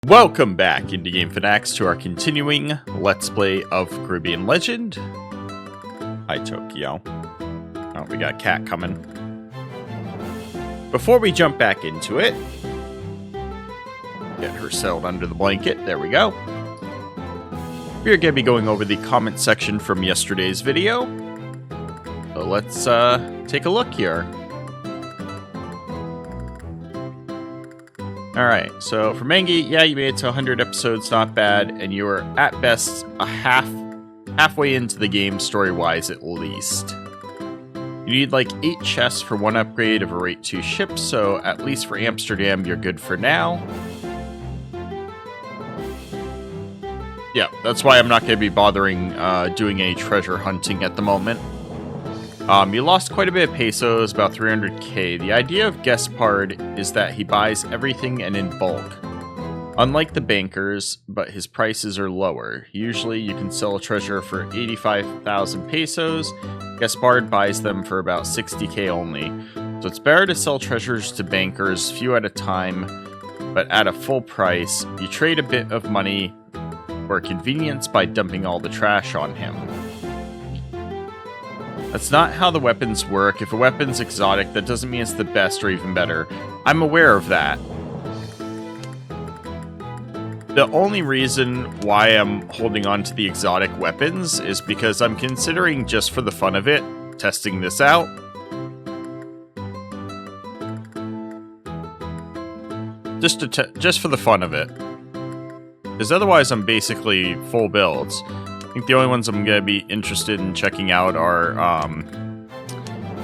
Welcome back, Indie Game Fanatics, to our continuing Let's Play of Caribbean Legend. Hi, Tokyo. Oh, we got Cat coming. Before we jump back into it, get her settled under the blanket. There we go. We're going to be going over the comment section from yesterday's video. So let's take a look here. Alright, so for Mangi, yeah, you made it to 100 episodes, not bad, and you were at best a halfway into the game, story-wise at least. You need like 8 chests for 1 upgrade of a Rate 2 ship, so at least for Amsterdam, you're good for now. Yeah, that's why I'm not going to be bothering doing any treasure hunting at the moment. You lost quite a bit of pesos, about 300k. The idea of Gaspard is that he buys everything and in bulk. Unlike the bankers, but his prices are lower. Usually you can sell a treasure for 85,000 pesos. Gaspard buys them for about 60k only. So it's better to sell treasures to bankers, few at a time, but at a full price. You trade a bit of money for convenience by dumping all the trash on him. That's not how the weapons work. If a weapon's exotic, that doesn't mean it's the best or even better. I'm aware of that. The only reason why I'm holding on to the exotic weapons is because I'm considering, just for the fun of it, testing this out. Just for the fun of it. Because otherwise I'm basically full builds. I think the only ones I'm going to be interested in checking out are,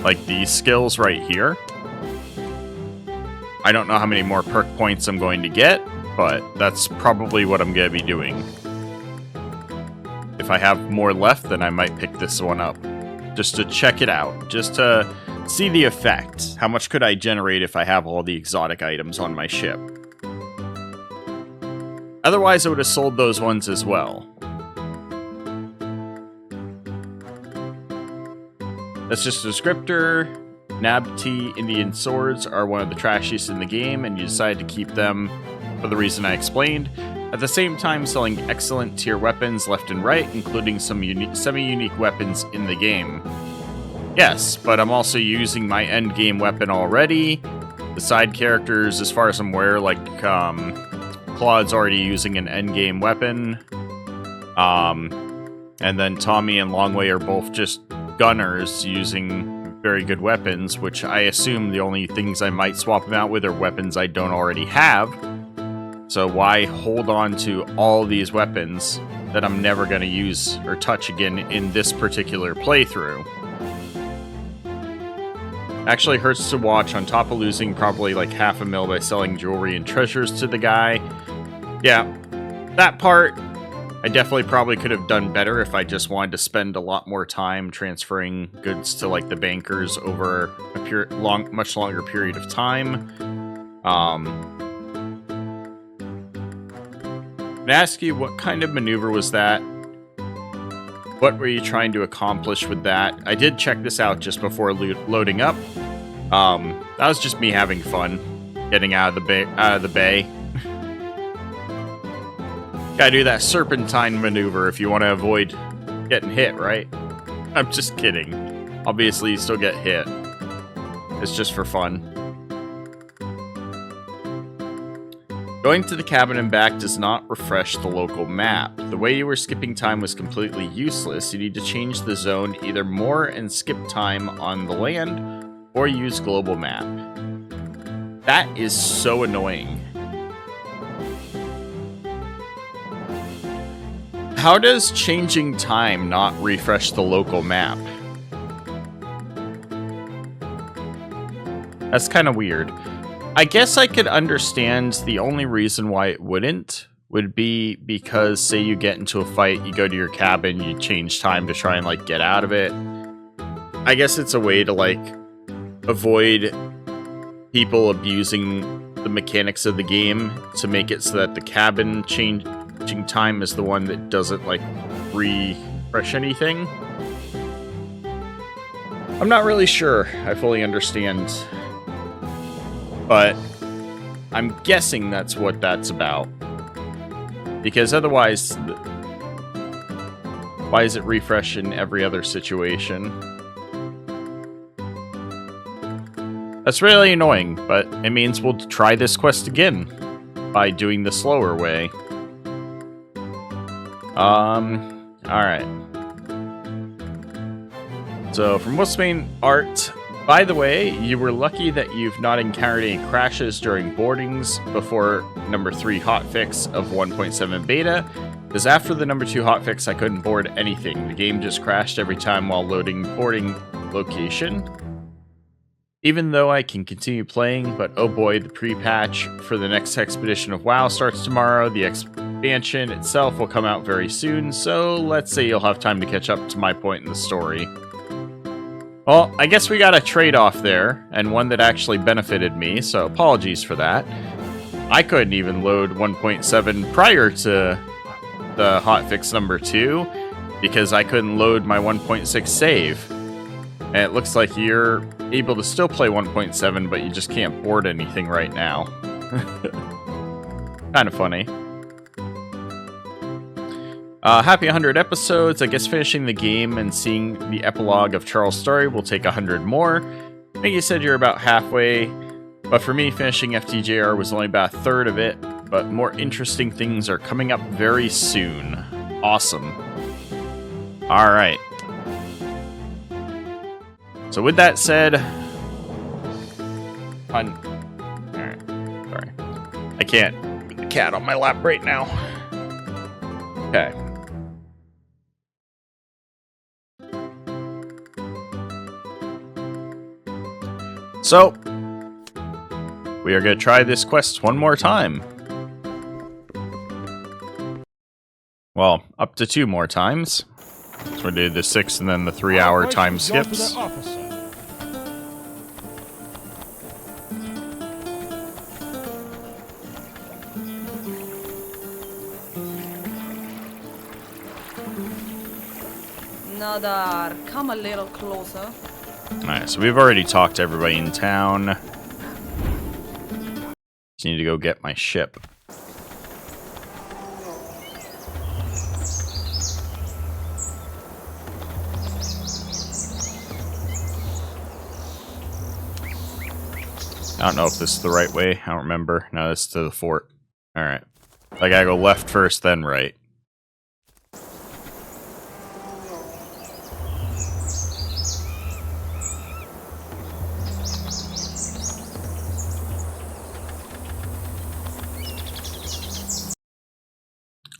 like these skills right here. I don't know how many more perk points I'm going to get, but that's probably what I'm going to be doing. If I have more left, then I might pick this one up. Just to check it out. Just to see the effect. How much could I generate if I have all the exotic items on my ship? Otherwise, I would have sold those ones as well. That's just a descriptor. Nabti Indian swords are one of the trashiest in the game, and you decide to keep them for the reason I explained. At the same time, selling excellent tier weapons left and right, including some semi-unique weapons in the game. Yes, but I'm also using my endgame weapon already. The side characters, as far as I'm aware, like Claude's already using an endgame weapon. And then Tommy and Longway are both just gunners using very good weapons, which I assume the only things I might swap them out with are weapons I don't already have. So why hold on to all these weapons that I'm never going to use or touch again in this particular playthrough? Actually hurts to watch, on top of losing probably like $500,000 by selling jewelry and treasures to the guy. Yeah, that part I definitely probably could have done better if I just wanted to spend a lot more time transferring goods to like the bankers over a much longer period of time. I'm gonna ask you, what kind of maneuver was that? What were you trying to accomplish with that? I did check this out just before loading up. That was just me having fun, getting out of the bay. Gotta do that serpentine maneuver if you want to avoid getting hit, right? I'm just kidding. Obviously, you still get hit. It's just for fun. Going to the cabin and back does not refresh the local map. The way you were skipping time was completely useless. You need to change the zone either more and skip time on the land, or use global map. That is so annoying. How does changing time not refresh the local map? That's kind of weird. I guess I could understand the only reason why it wouldn't would be because, say you get into a fight, you go to your cabin, you change time to try and like get out of it. I guess it's a way to like avoid people abusing the mechanics of the game to make it so that the cabin changing time is the one that doesn't like refresh anything. I'm not really sure I fully understand, but I'm guessing that's what that's about. Because otherwise, why is it refresh in every other situation? That's really annoying, but it means we'll try this quest again by doing the slower way. Alright. So, from what's main art, by the way, you were lucky that you've not encountered any crashes during boardings before number 3 hotfix of 1.7 beta, because after the number 2 hotfix I couldn't board anything. The game just crashed every time while loading boarding location. Even though I can continue playing, but oh boy, the pre-patch for the next expedition of WoW starts tomorrow. The expansion itself will come out very soon, so let's say you'll have time to catch up to my point in the story. Well, I guess we got a trade-off there, and one that actually benefited me, so apologies for that. I couldn't even load 1.7 prior to the hotfix number 2, because I couldn't load my 1.6 save. And it looks like you're able to still play 1.7, but you just can't board anything right now. Kind of funny. Happy 100 episodes. I guess finishing the game and seeing the epilogue of Charles' story will take 100 more. I think you said you're about halfway, but for me, finishing FTJR was only about a third of it, but more interesting things are coming up very soon. Awesome. Alright. So with that said, alright, sorry. I can't put the cat on my lap right now. Okay. So, we are going to try this quest one more time. Well, up to 2 more times. So we did the 6 and then the 3-hour time skips. Nadar, come a little closer. Alright, so we've already talked to everybody in town. Just need to go get my ship. I don't know if this is the right way. I don't remember. No, this is to the fort. Alright. I gotta go left first, then right.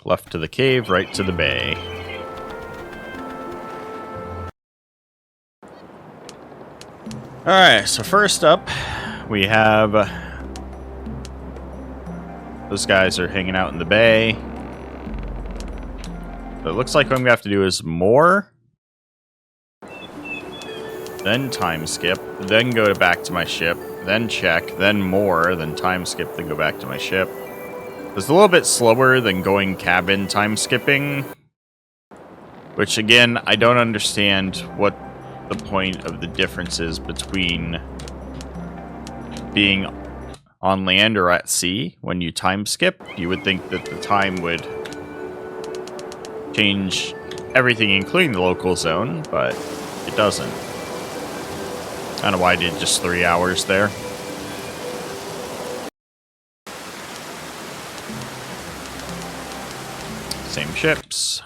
Left to the cave, right to the bay. Alright, so first up, we have... those guys are hanging out in the bay. So it looks like what I'm going to have to do is more. Then time skip. Then go back to my ship. Then check. Then more. Then time skip. Then go back to my ship. It's a little bit slower than going cabin time skipping. Which, again, I don't understand what the point of the difference is between being on land or at sea when you time skip. You would think that the time would change everything, including the local zone, but it doesn't. I don't know why I did just 3 hours there. Same ships.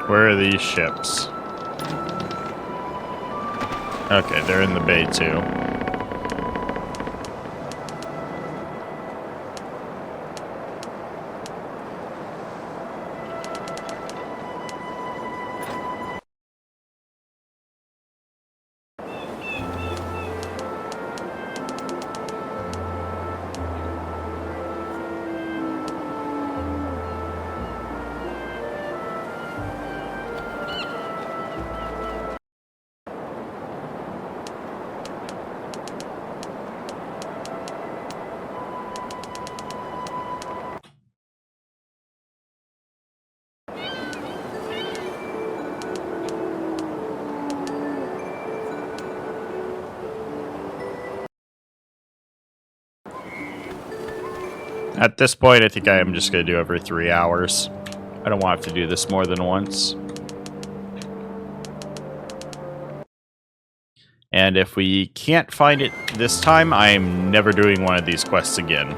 Where are these ships? Okay, they're in the bay too. At this point, I think I am just going to do every 3 hours. I don't want to have to do this more than once. And if we can't find it this time, I'm never doing one of these quests again.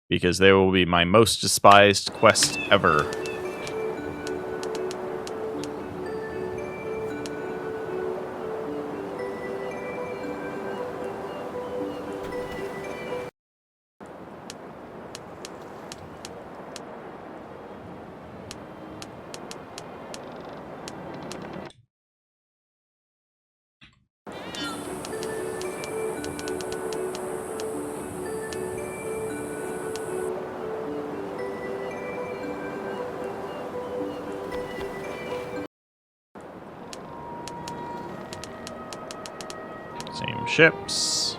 Because they will be my most despised quest ever. Same ships.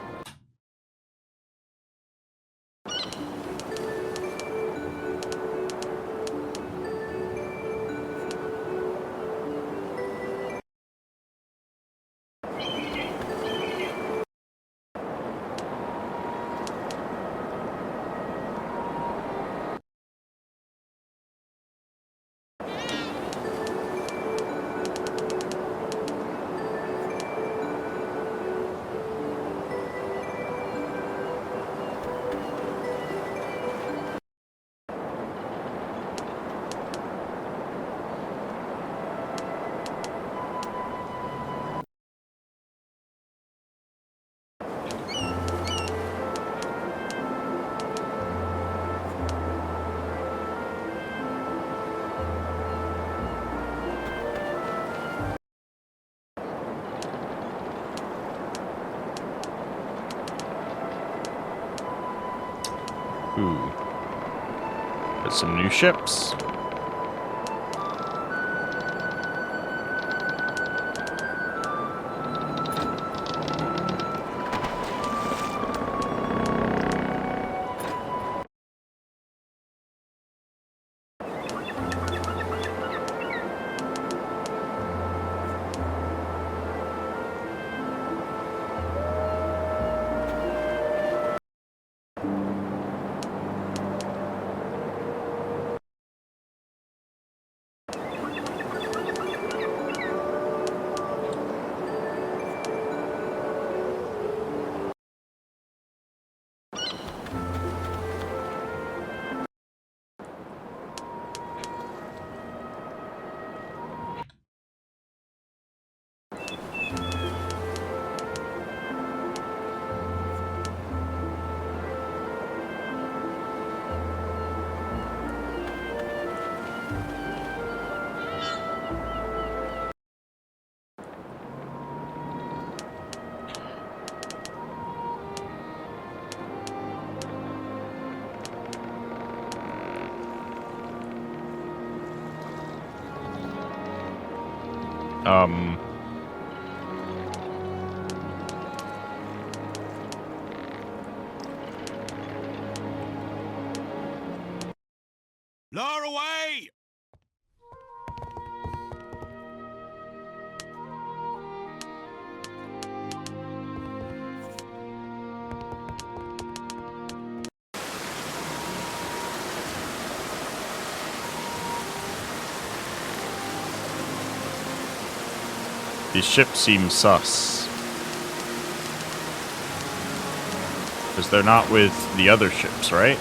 Ooh. Got some new ships. Um... Lower away! These ships seem sus. Because they're not with the other ships, right?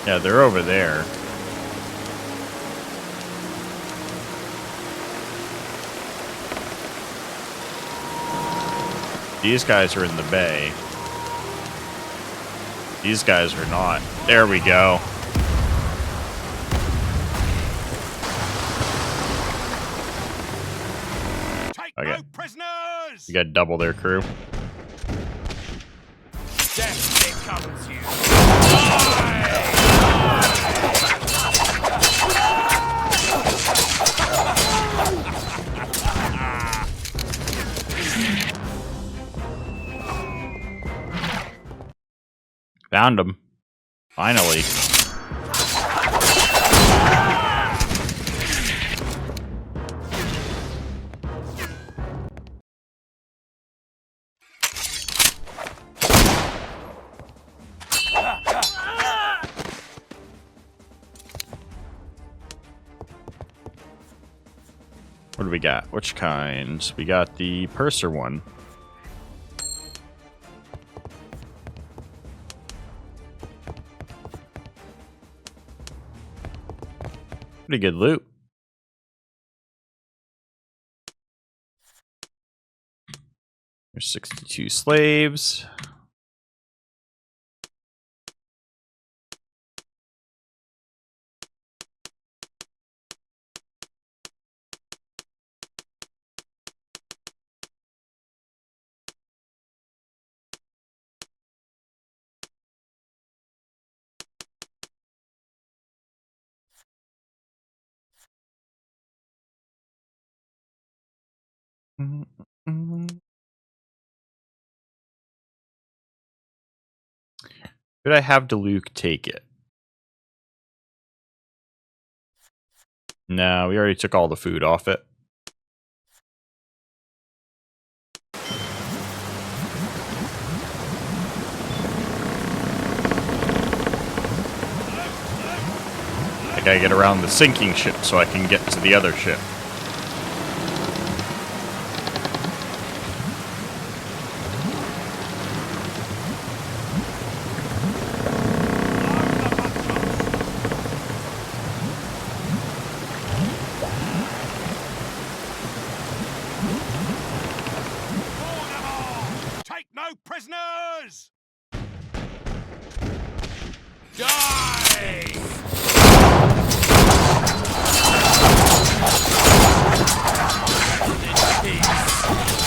Yeah, they're over there. These guys are in the bay. These guys are not. There we go. Okay. No prisoners! You got double their crew. Death becomes you. Found them. Finally. What do we got? Which kind? We got the purser one. Pretty good loot. There's 62 slaves. Could I have DeLuke take it? No, we already took all the food off it. I gotta get around the sinking ship so I can get to the other ship. Take no prisoners! Die!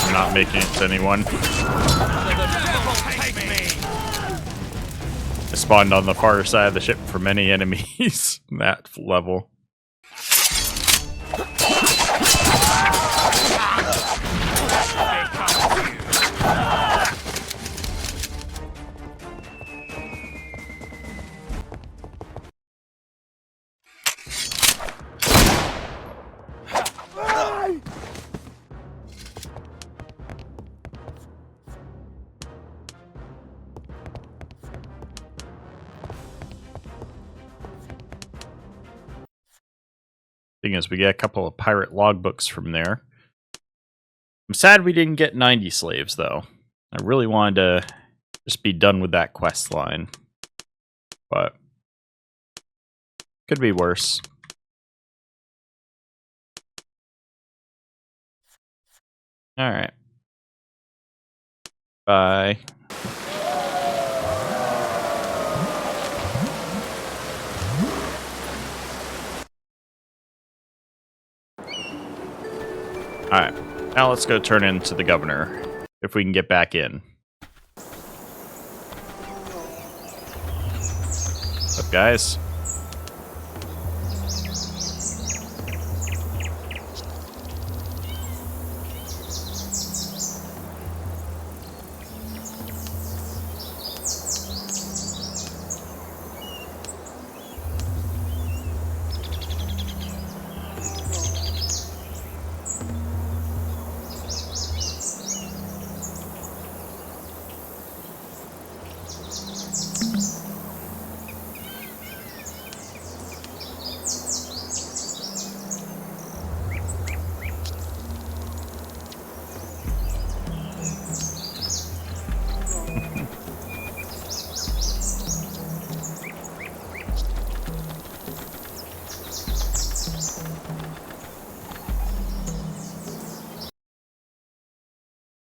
I'm not making it to anyone. Take me! I spawned on the far side of the ship for many enemies in that level. Thing is, we get a couple of pirate logbooks from there. I'm sad we didn't get 90 slaves, though. I really wanted to just be done with that quest line. But could be worse. Alright. Bye. Alright, now let's go turn into the governor, if we can get back in. What's up, guys?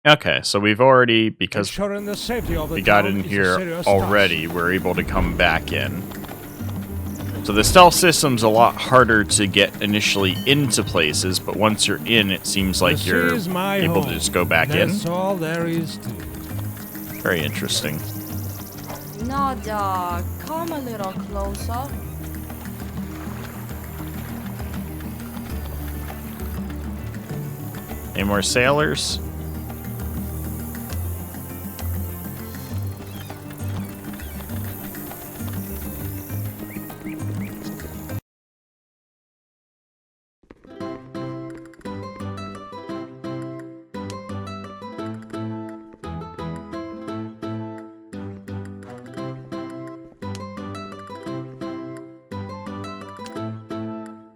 Okay, so we've already, because Ensuring the safety of the we got town in is a here serious already, we're able to come back in. So the stealth system's a lot harder to get initially into places, but once you're in, it seems like The you're sea is my able to home. just go back That's in. all there is to it. Very interesting. Now, dog, come a little closer. Any more sailors?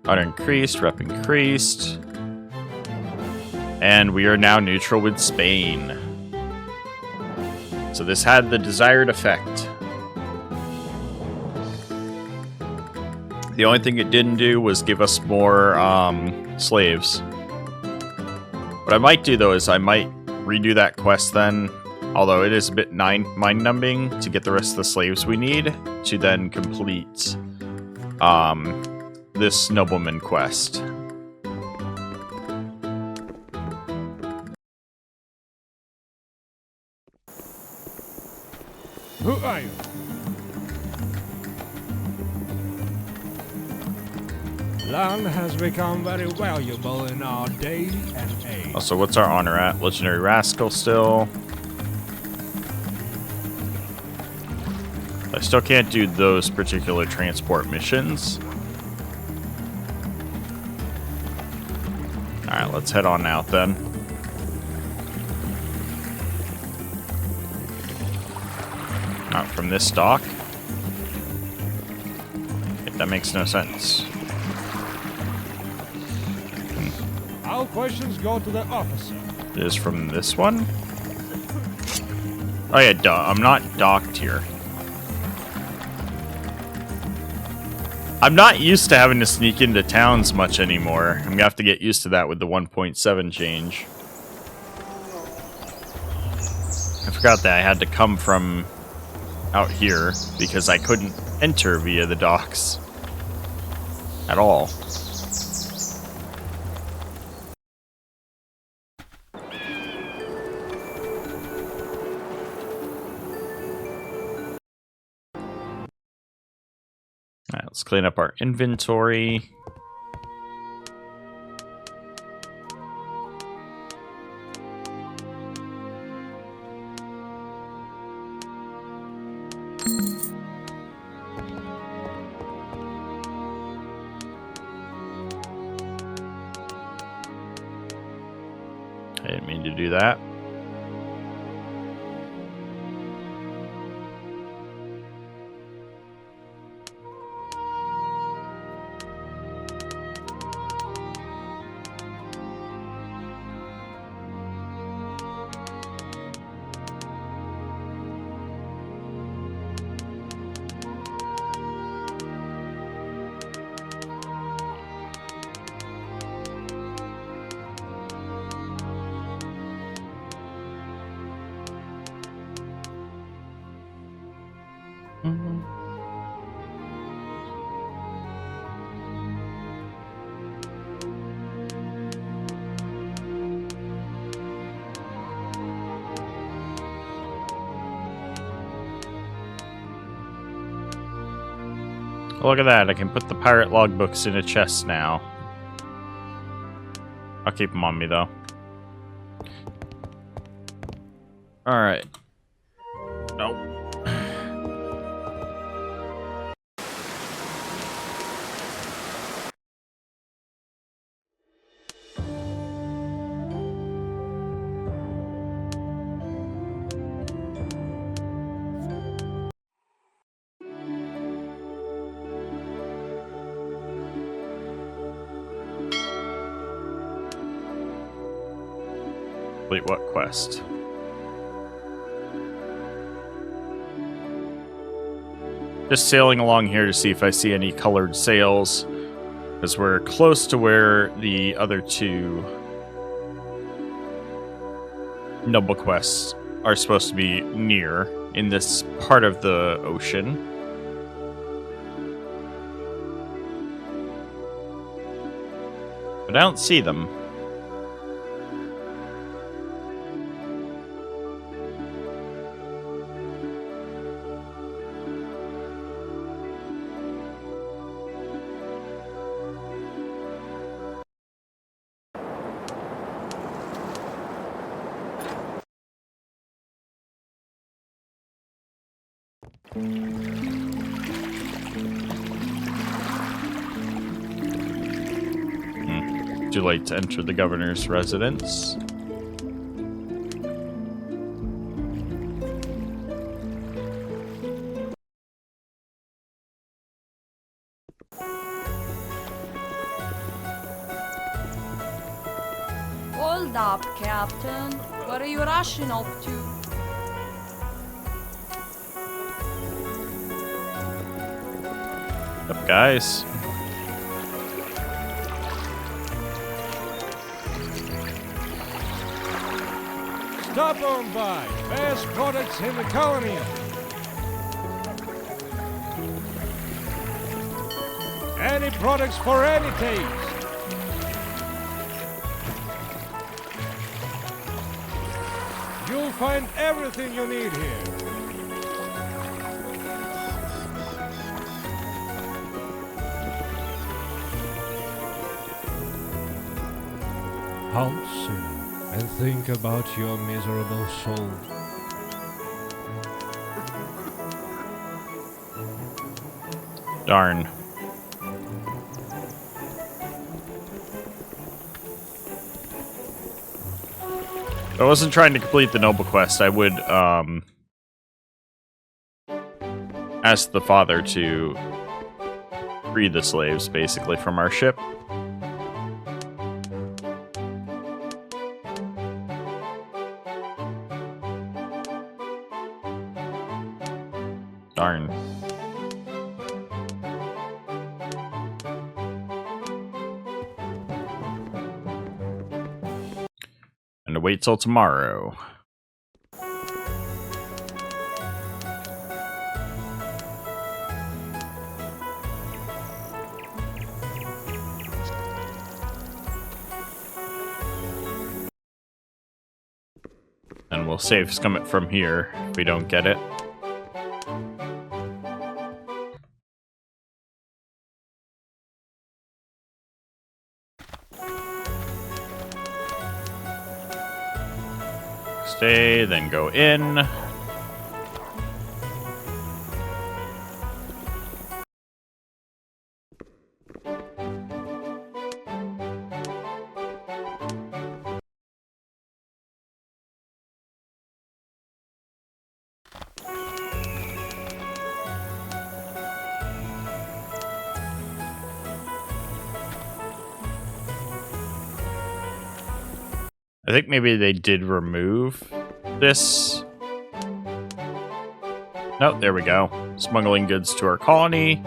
Honor increased, rep increased. And we are now neutral with Spain. So this had the desired effect. The only thing it didn't do was give us more slaves. What I might do though is I might redo that quest then, although it is a bit mind-numbing to get the rest of the slaves we need to then complete this nobleman quest. Who are you? Land has become very valuable in our day and age. Also, what's our honor at? Legendary Rascal still. I still can't do those particular transport missions. Alright, let's head on out then. Not from this dock. That makes no sense. All questions go to the officer. It is from this one? Oh yeah, duh. I'm not docked here. I'm not used to having to sneak into towns much anymore. I'm gonna have to get used to that with the 1.7 change. I forgot that I had to come from out here because I couldn't enter via the docks at all. Alright, let's clean up our inventory. I didn't mean to do that. Look at that, I can put the pirate logbooks in a chest now. I'll keep them on me, though. Alright. Nope. Wait, what quest? Just sailing along here to see if I see any colored sails, because we're close to where the other two noble quests are supposed to be near in this part of the ocean. But I don't see them. Too late to enter the governor's residence. Hold up, Captain. Where are you rushing off to? Up, guys. Stop on by. Best products in the colony. Any products for any taste. You'll find everything you need here. Halt soon and think about your miserable soul. Darn. If I wasn't trying to complete the noble quest, I would ask the father to free the slaves, basically, from our ship. Darn. And to wait till tomorrow. And we'll save scum it from here if we don't get it. Stay, then go in. I think maybe they did remove this. No, there we go. Smuggling goods to our colony.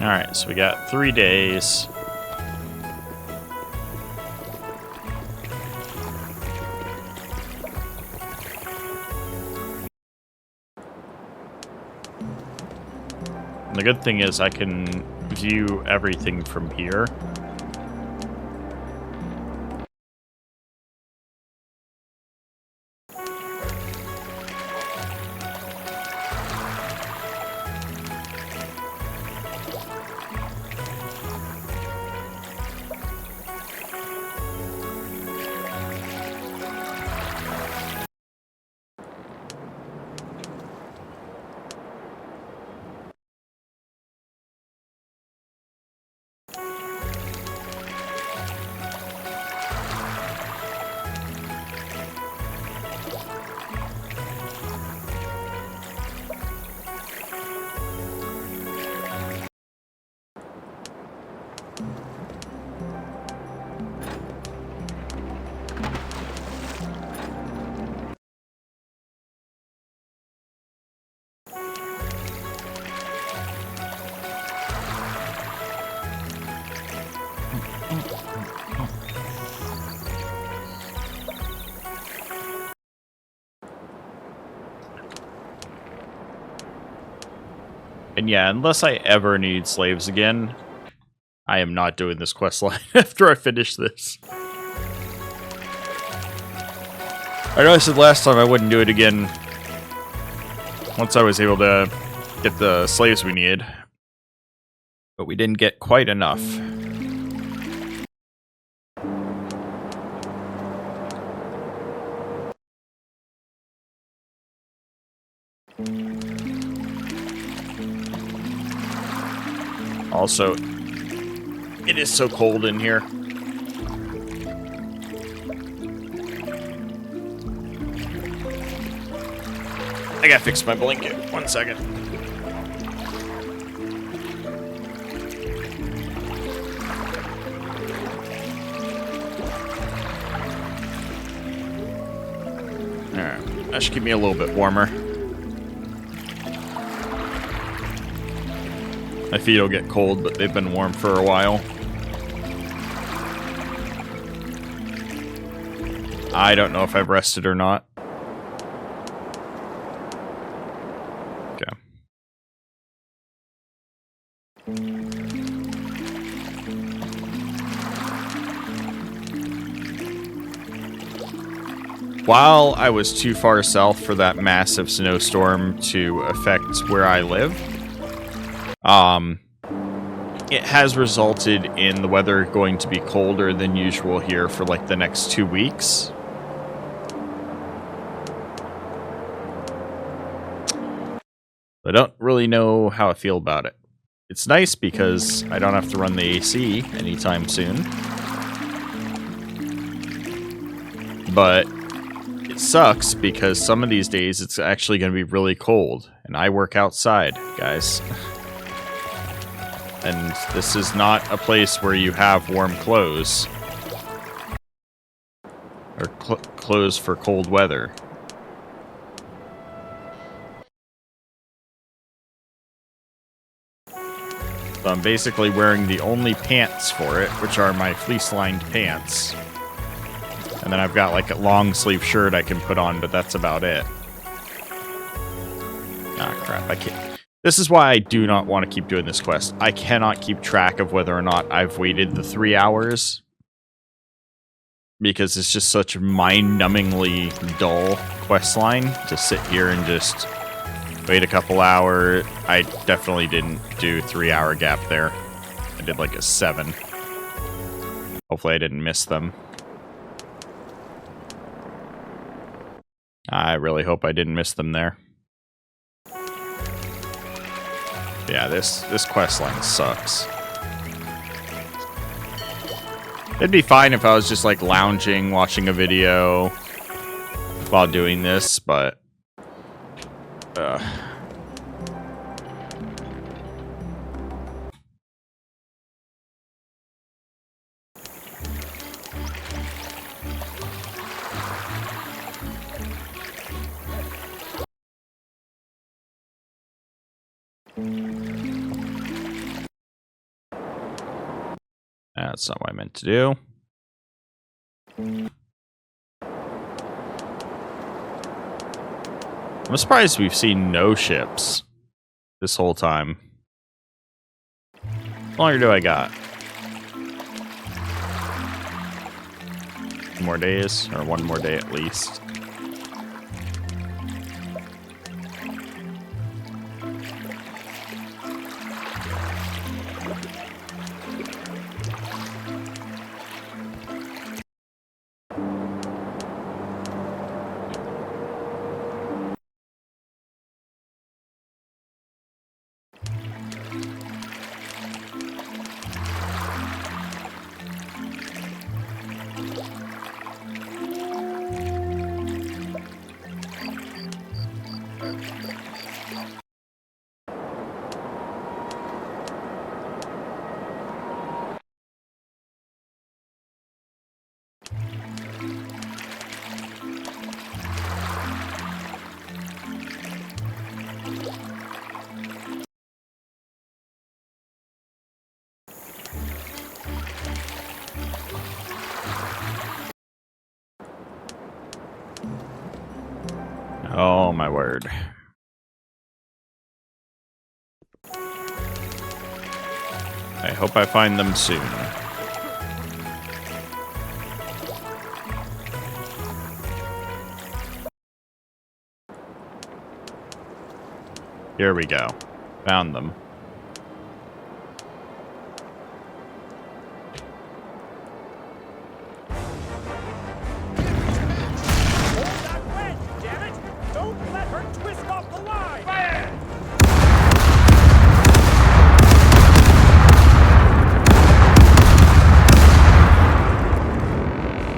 Alright, so we got 3 days. And the good thing is I can view everything from here. And yeah, unless I ever need slaves again, I am not doing this quest line after I finish this. I know I said last time I wouldn't do it again once I was able to get the slaves we needed. But we didn't get quite enough. Also, it is so cold in here. I gotta fix my blanket. 1 second. Alright, that should keep me a little bit warmer. My feet will get cold, but they've been warm for a while. I don't know if I've rested or not. Okay. While I was too far south for that massive snowstorm to affect where I live, it has resulted in the weather going to be colder than usual here for like the next 2 weeks. I don't really know how I feel about it. It's nice because I don't have to run the AC anytime soon. But it sucks because some of these days it's actually going to be really cold. And I work outside, guys. And this is not a place where you have warm clothes. Or clothes for cold weather. So I'm basically wearing the only pants for it, which are my fleece-lined pants. And then I've got like a long sleeve shirt I can put on, but that's about it. Ah, crap, I can't. This is why I do not want to keep doing this quest. I cannot keep track of whether or not I've waited the 3 hours. Because it's just such a mind-numbingly dull quest line to sit here and just wait a couple hours. I definitely didn't do 3 hour gap there. I did like a 7. Hopefully I didn't miss them. I really hope I didn't miss them there. Yeah, this quest line sucks. It'd be fine if I was just like lounging, watching a video while doing this, but that's not what I meant to do. I'm surprised we've seen no ships this whole time. How longer do I got? 2 more days, or 1 more day at least. Oh my word. I hope I find them soon. Here we go. Found them.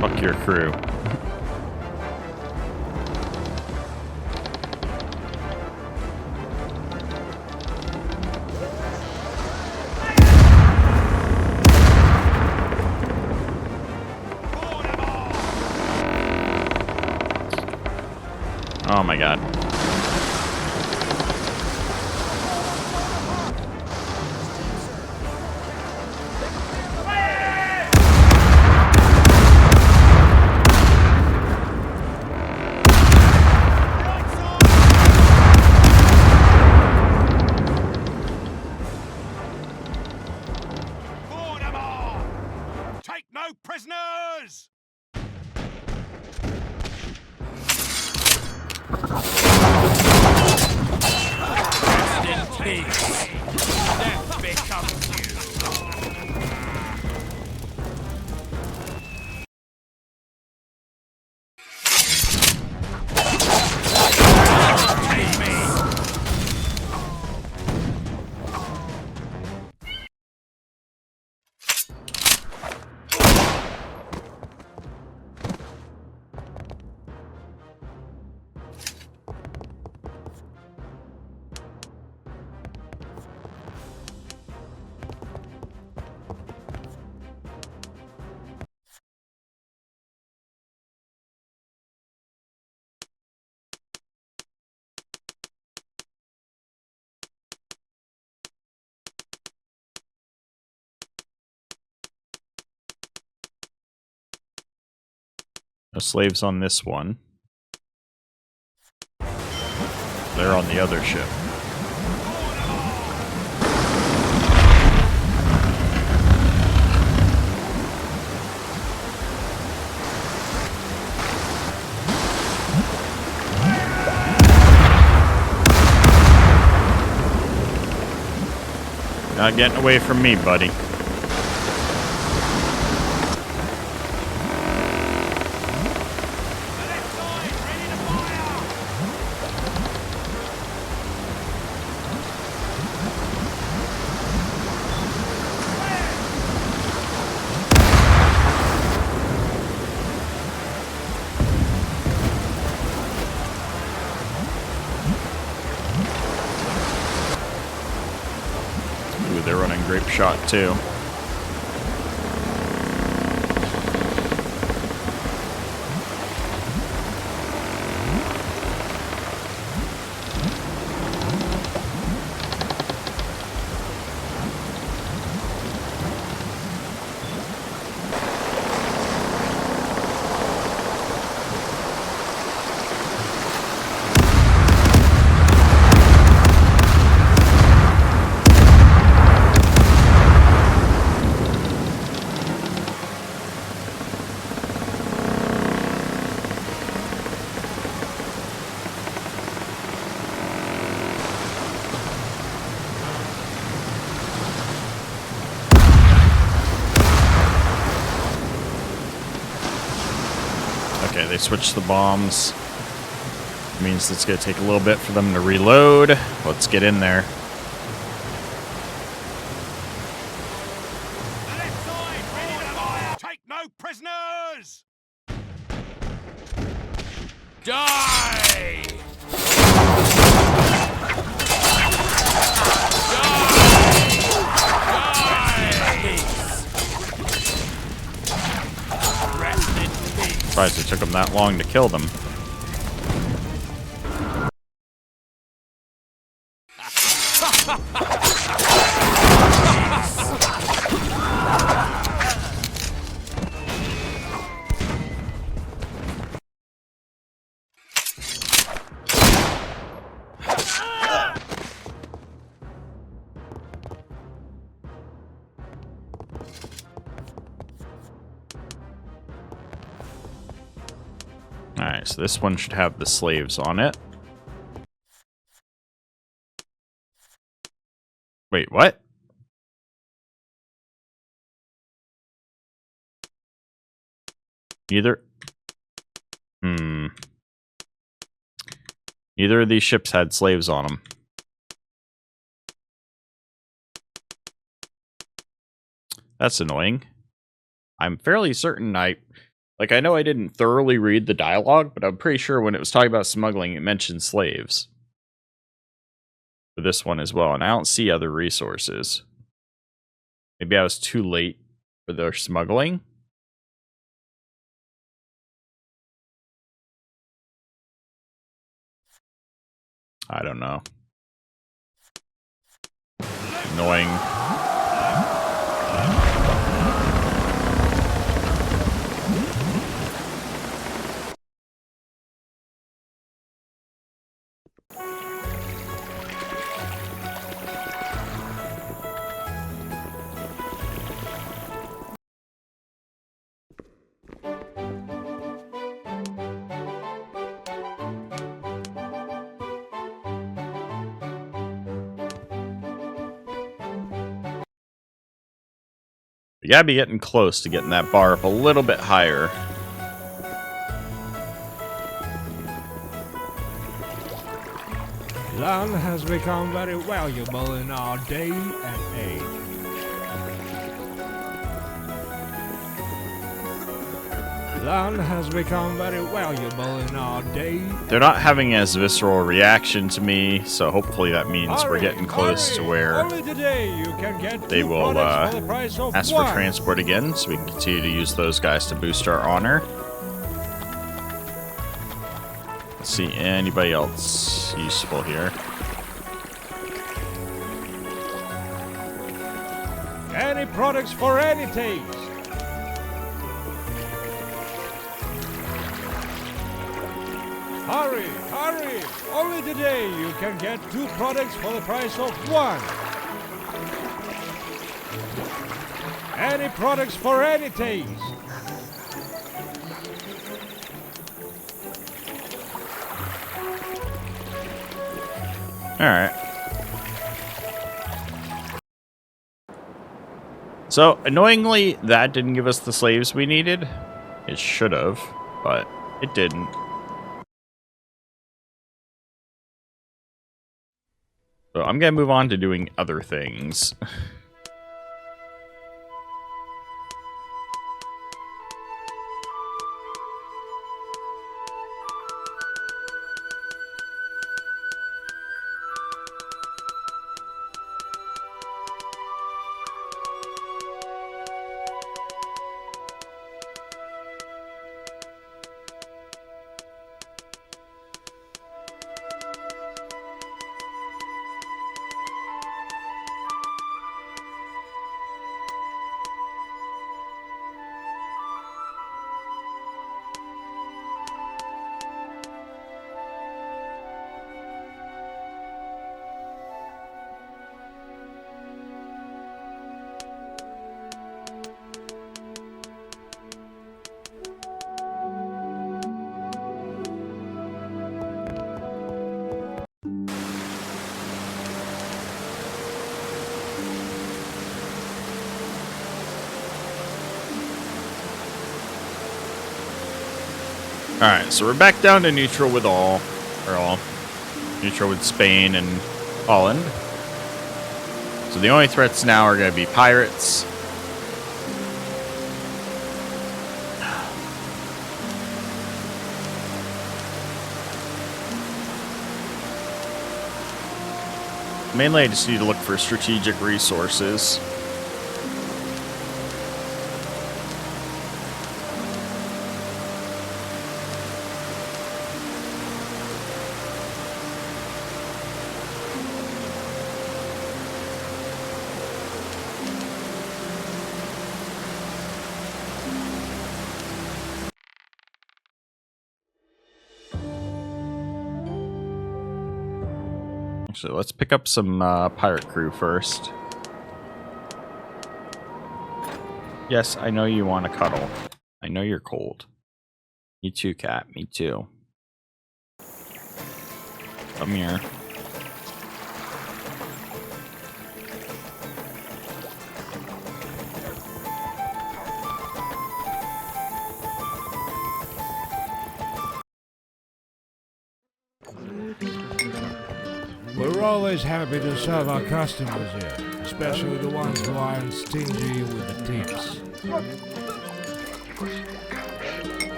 Fuck your crew. Oh my god. Take no prisoners! Rest in peace. Death becomes you. Take me. No slaves on this one. They're on the other ship. Not getting away from me, buddy. Ooh, they're running grape shot too. Okay, they switched the bombs. It means it's going to take a little bit for them to reload. Let's get in there. Take no prisoners! Die! Surprised it took them that long to kill them. Alright, so this one should have the slaves on it. Wait, what? Neither of these ships had slaves on them. That's annoying. I'm fairly certain I know I didn't thoroughly read the dialogue, but I'm pretty sure when it was talking about smuggling, it mentioned slaves. For this one as well, and I don't see other resources. Maybe I was too late for their smuggling? I don't know. Annoying. You gotta be getting close to getting that bar up a little bit higher. Land has become very valuable in our day and age. Land has become very valuable in our day. They're not having as visceral a reaction to me, so hopefully that means we're getting close to where Only today you can get they will for the price of ask for transport again, so we can continue to use those guys to boost our honor. Let's see anybody else useful here. Any products for any taste. Hurry, hurry! Only today you can get 2 products for the price of 1. Any products for any taste. Alright. So, annoyingly, that didn't give us the slaves we needed. It should have, but it didn't. So I'm going to move on to doing other things. Alright, so we're back down to neutral with neutral with Spain and Holland. So the only threats now are going to be pirates. Mainly I just need to look for strategic resources. Actually, let's pick up some pirate crew first. Yes, I know you want to cuddle. I know you're cold. Me too, cat. Me too. Come here. We're always happy to serve our customers here, especially the ones who aren't stingy with the tips.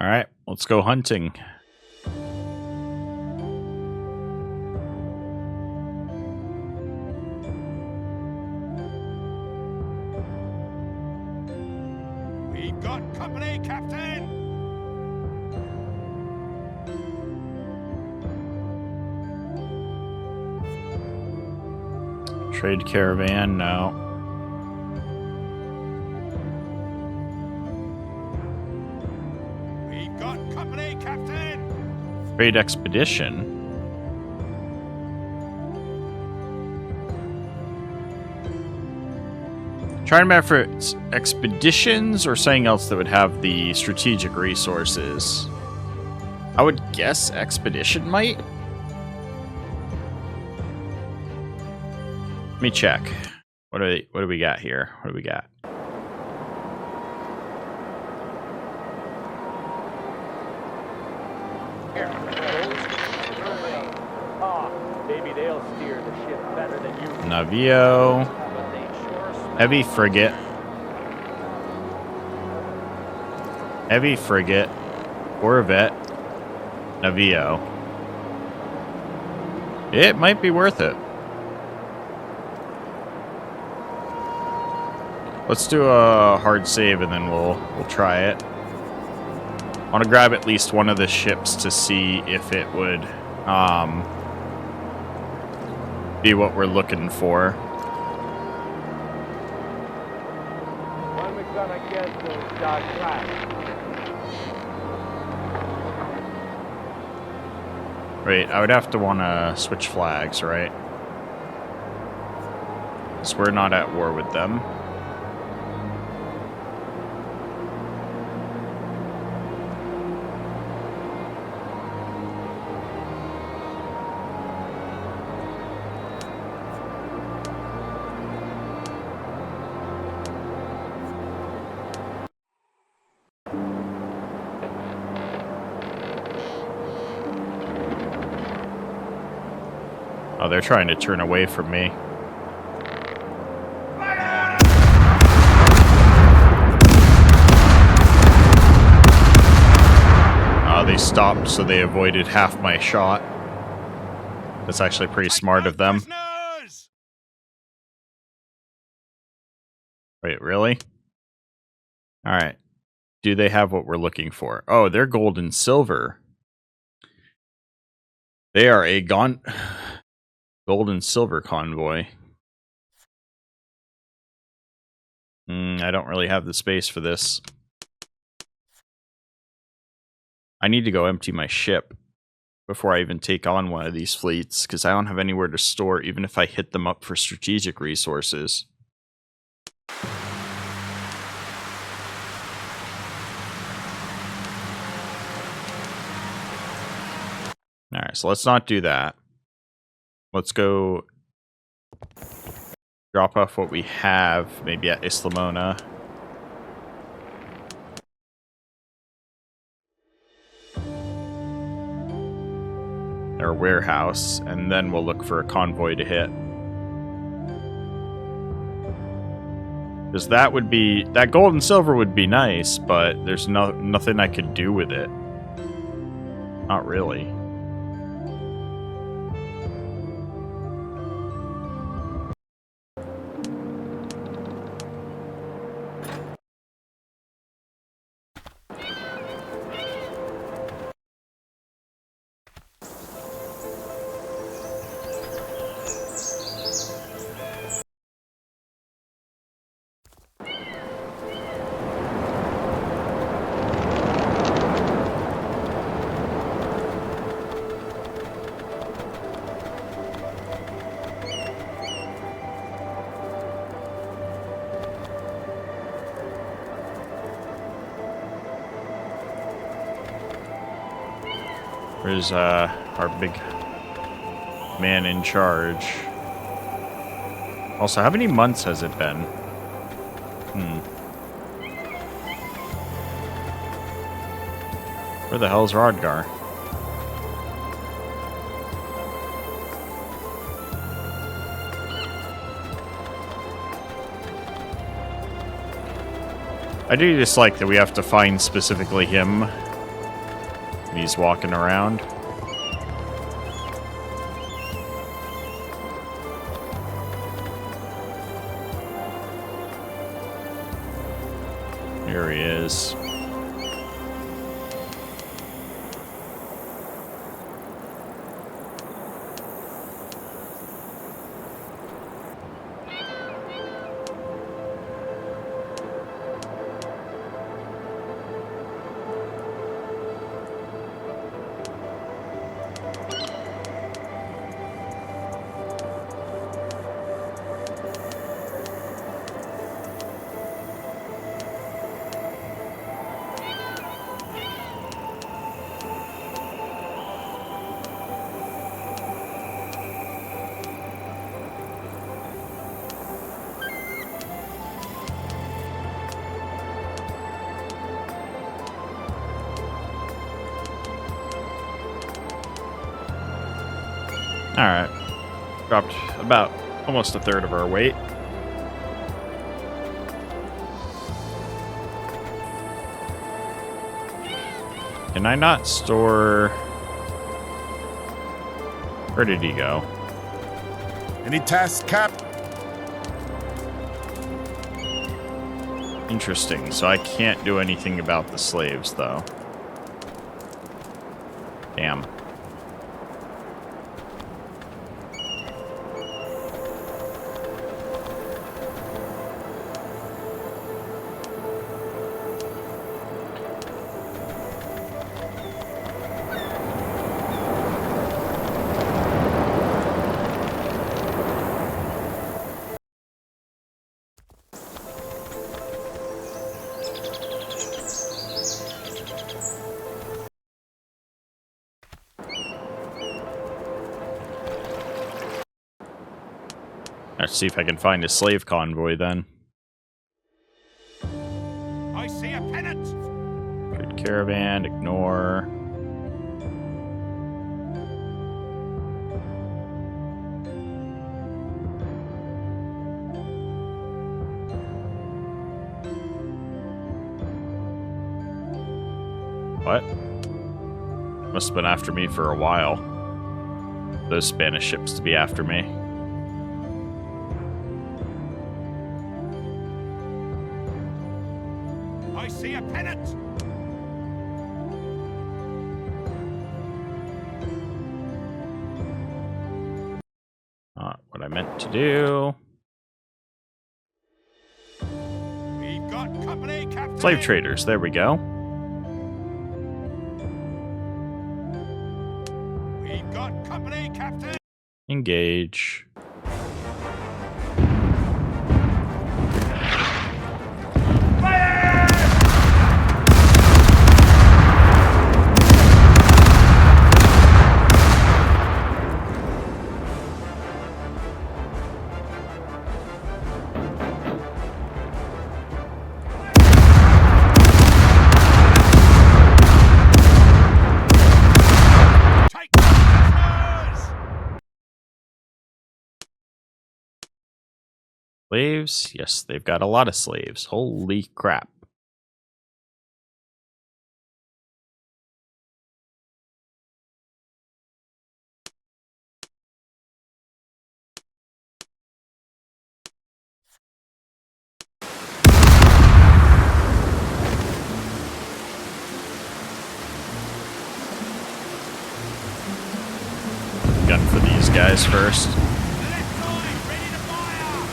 All right, let's go hunting. We got company, Captain! Trade caravan, no. We got company, Captain! Trade expedition. Trying to remember if it's expeditions or something else that would have the strategic resources. I would guess expedition might. Let me check. What do we got here? What do we got? Maybe they'll steer the ship better than you. Navio. But they sure smell. Heavy frigate. Heavy frigate. Corvette. Navio. It might be worth it. Let's do a hard save and then we'll try it. I want to grab at least one of the ships to see if it would be what we're looking for. When we gonna get those dog tracks? Wait, I would have to want to switch flags, right? Because we're not at war with them. Oh, they're trying to turn away from me. They stopped, so they avoided half my shot. That's actually pretty smart of them. Prisoners! Wait, really? Alright. Do they have what we're looking for? Oh, they're gold and silver. They are a gold and silver convoy. I don't really have the space for this. I need to go empty my ship before I even take on one of these fleets, because I don't have anywhere to store, even if I hit them up for strategic resources. Alright, so let's not do that. Let's go drop off what we have, maybe at Islamona. Our warehouse, and then we'll look for a convoy to hit. Because that gold and silver would be nice, but there's nothing I could do with it. Not really. Where's our big man in charge? Also, how many months has it been? Where the hell's Rodgar? I do dislike that we have to find specifically him. He's walking around. Here he is. Alright. Dropped about almost a third of our weight. Can I not store... Where did he go? Any tasks, Cap? Interesting. So I can't do anything about the slaves, though. Damn. Let's see if I can find a slave convoy then. I see a pennant. Good caravan, ignore. What? Must have been after me for a while. Those Spanish ships to be after me. I see a pennant. Not what I meant to do. We've got company, Captain. Slave traders, there we go. We've got company, Captain. Engage. Take prisoners. Slaves? Yes, they've got a lot of slaves. Holy crap. Gun for these guys first. The left side, ready to fire!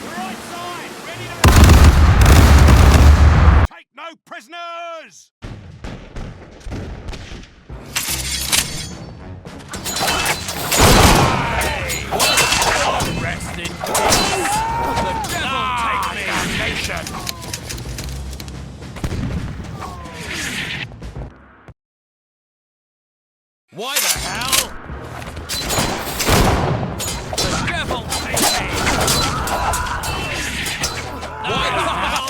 The right side, ready to... Take no prisoners! Rest in peace! The devil take me! Damnation! Why the hell? The devil take me! Why the hell?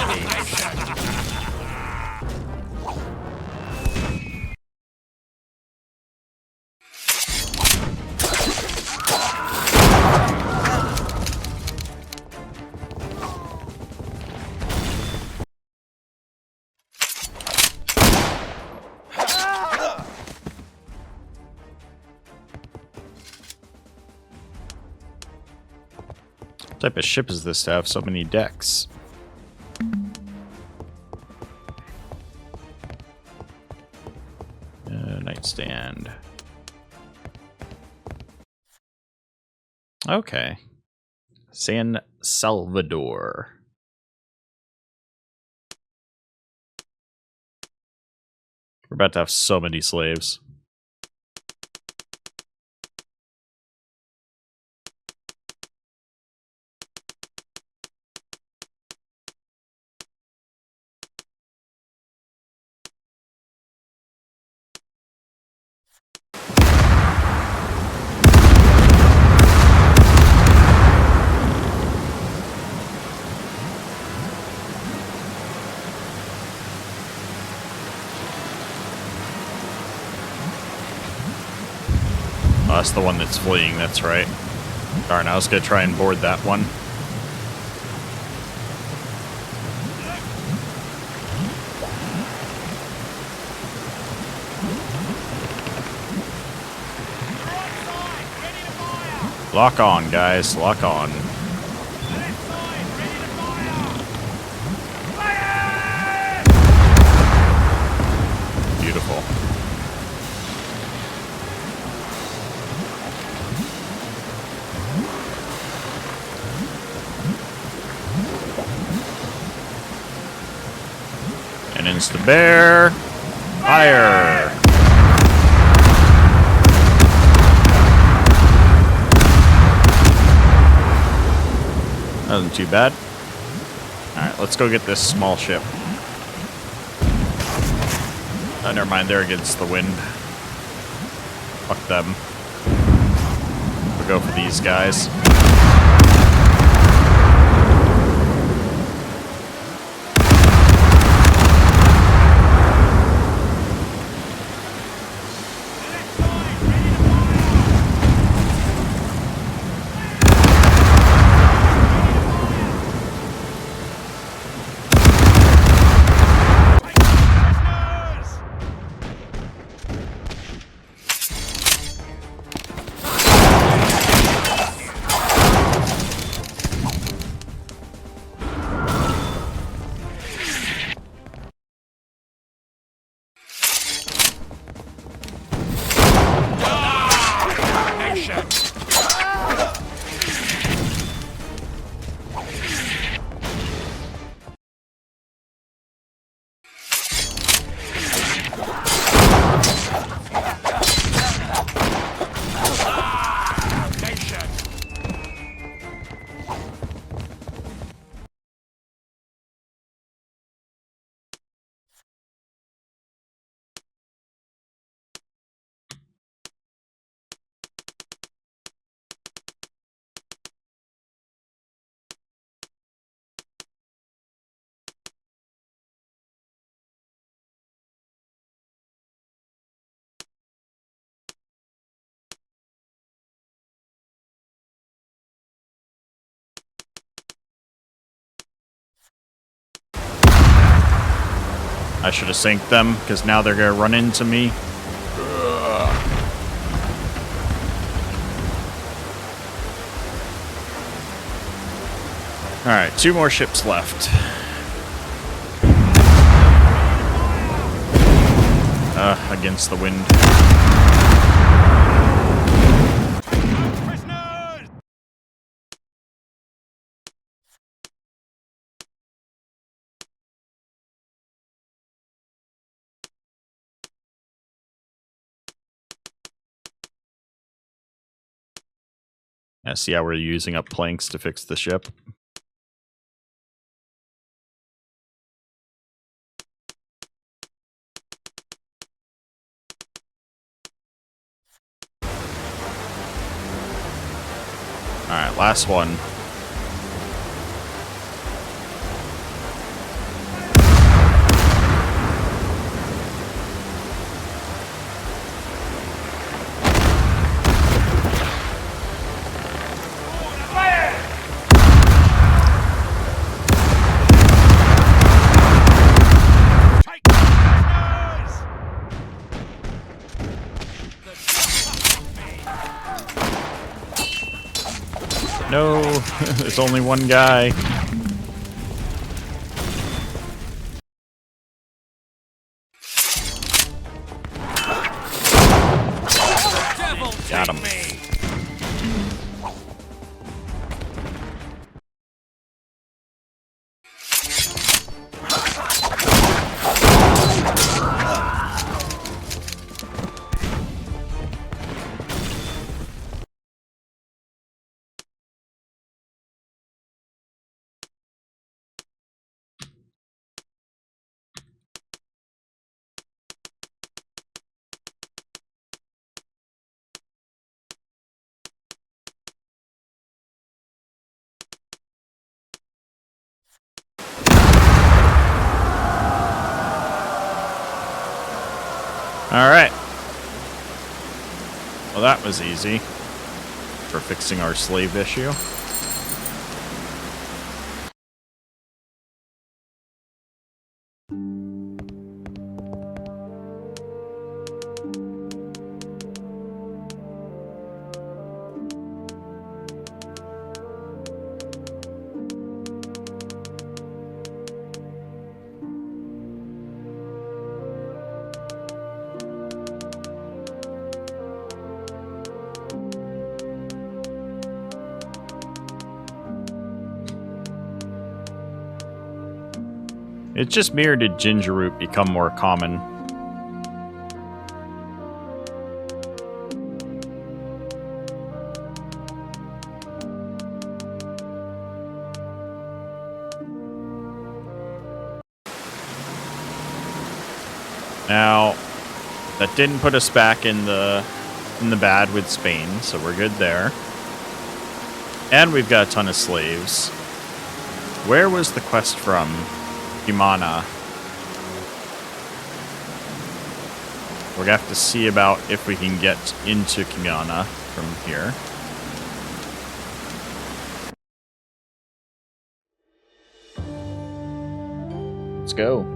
What type of ship is this to have so many decks? Nightstand. Okay. San Salvador. We're about to have so many slaves. Oh, that's the one that's fleeing, that's right. Darn, I was gonna try and board that one. Lock on, guys, lock on. Beautiful. And insta bear. Fire. That wasn't too bad. Alright, let's go get this small ship. Oh, never mind, they're against the wind. Fuck them. We'll go for these guys. I should have sank them, because now they're going to run into me. Alright, 2 more ships left. Against the wind. Prisoners! Yeah, see how we're using up planks to fix the ship? Alright, last one. Take prisoners! No, there's only one guy. Devil Got him. take me! Alright. Well, that was easy. For fixing our slave issue. It's just mere did ginger root become more common. Now, that didn't put us back in the bad with Spain, so we're good there. And we've got a ton of slaves. Where was the quest from? Humana. We're gonna have to see about if we can get into Humana from here. Let's go.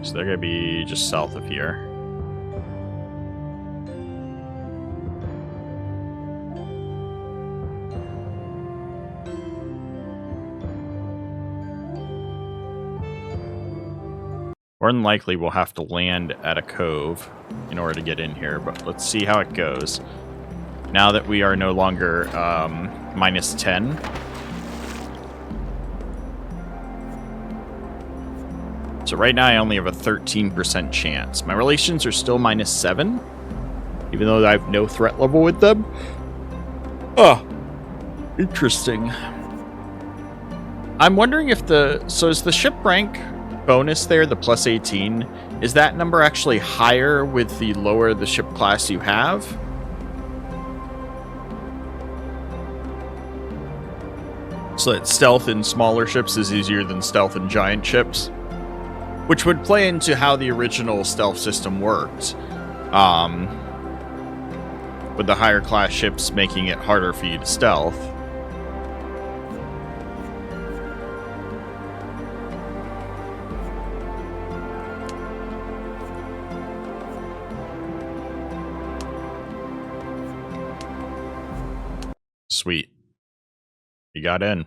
So they're going to be just south of here. More than likely we'll have to land at a cove in order to get in here, but let's see how it goes. Now that we are no longer minus 10. So right now I only have a 13% chance. My relations are still minus 7, even though I have no threat level with them. Oh, interesting. I'm wondering if so is the ship rank bonus there, the plus 18, is that number actually higher with the lower the ship class you have? so that stealth in smaller ships is easier than stealth in giant ships, which would play into how the original stealth system worked, with the higher class ships making it harder for you to stealth. Sweet. You got in.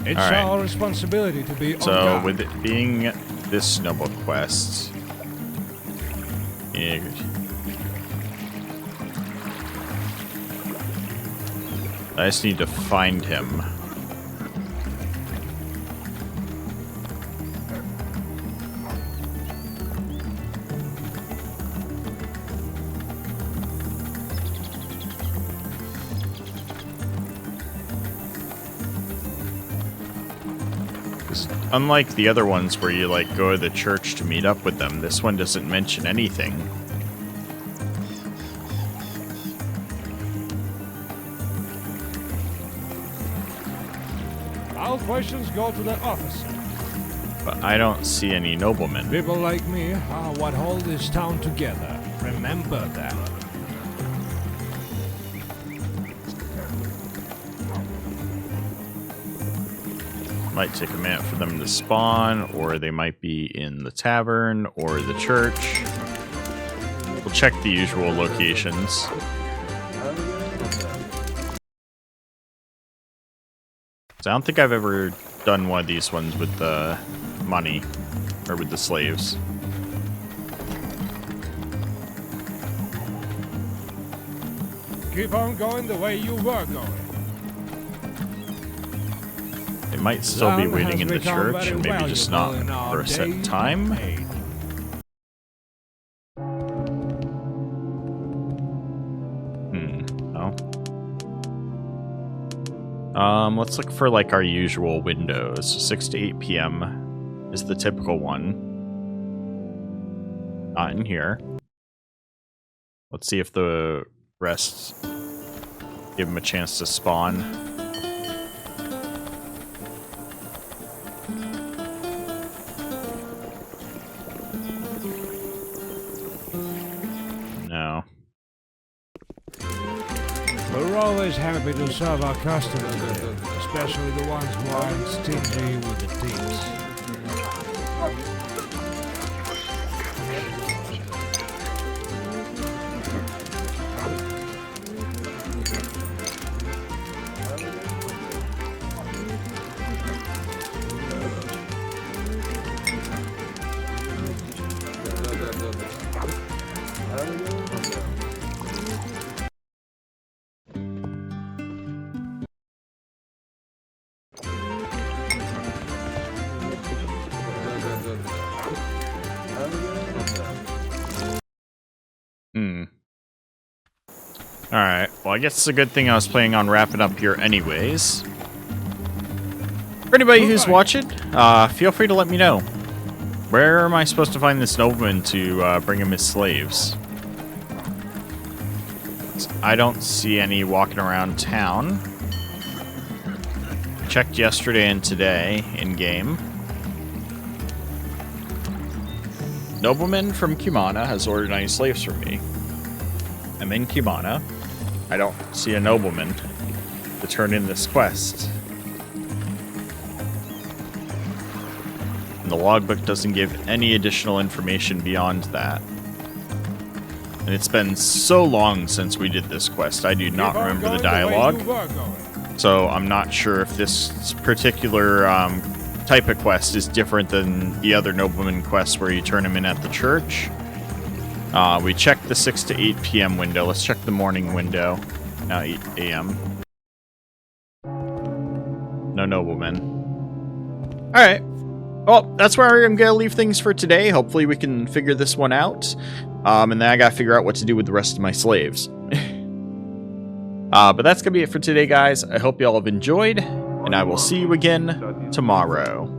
It's All right. our responsibility to be on So, guard. with it being this noble quest, yeah, I just need to find him. Unlike the other ones where you like go to the church to meet up with them, this one doesn't mention anything. All questions go to the officer. But I don't see any noblemen. People like me are what hold this town together. Remember that. Might take a minute for them to spawn, or they might be in the tavern or the church. We'll check the usual locations. So I don't think I've ever done one of these ones with the money, or with the slaves. Keep on going the way you were going. They might still be Land waiting has in the become church, very and maybe just not valuable in our for a set day time. and age. No. Let's look for like our usual windows. 6 to 8 p.m. is the typical one. Not in here. Let's see if the rest give them a chance to spawn. No. We're always happy to serve our customers, especially the ones who aren't stingy with the tips. Alright, well I guess it's a good thing I was planning on wrapping up here anyways. For anybody who's watching, feel free to let me know. Where am I supposed to find this nobleman to bring him his slaves? I don't see any walking around town. Checked yesterday and today in-game. Nobleman from Cumana has ordered 90 slaves from me. I'm in Cumana. I don't see a nobleman to turn in this quest. And the logbook doesn't give any additional information beyond that. And it's been so long since we did this quest, I do not remember the dialogue. So I'm not sure if this particular type of quest is different than the other nobleman quests where you turn them in at the church. We checked the 6 to 8 p.m. window. Let's check the morning window. Now 8 a.m. No nobleman. Alright. Well, that's where I'm going to leave things for today. Hopefully we can figure this one out. And then I got to figure out what to do with the rest of my slaves. But that's going to be it for today, guys. I hope you all have enjoyed. And I will see you again tomorrow.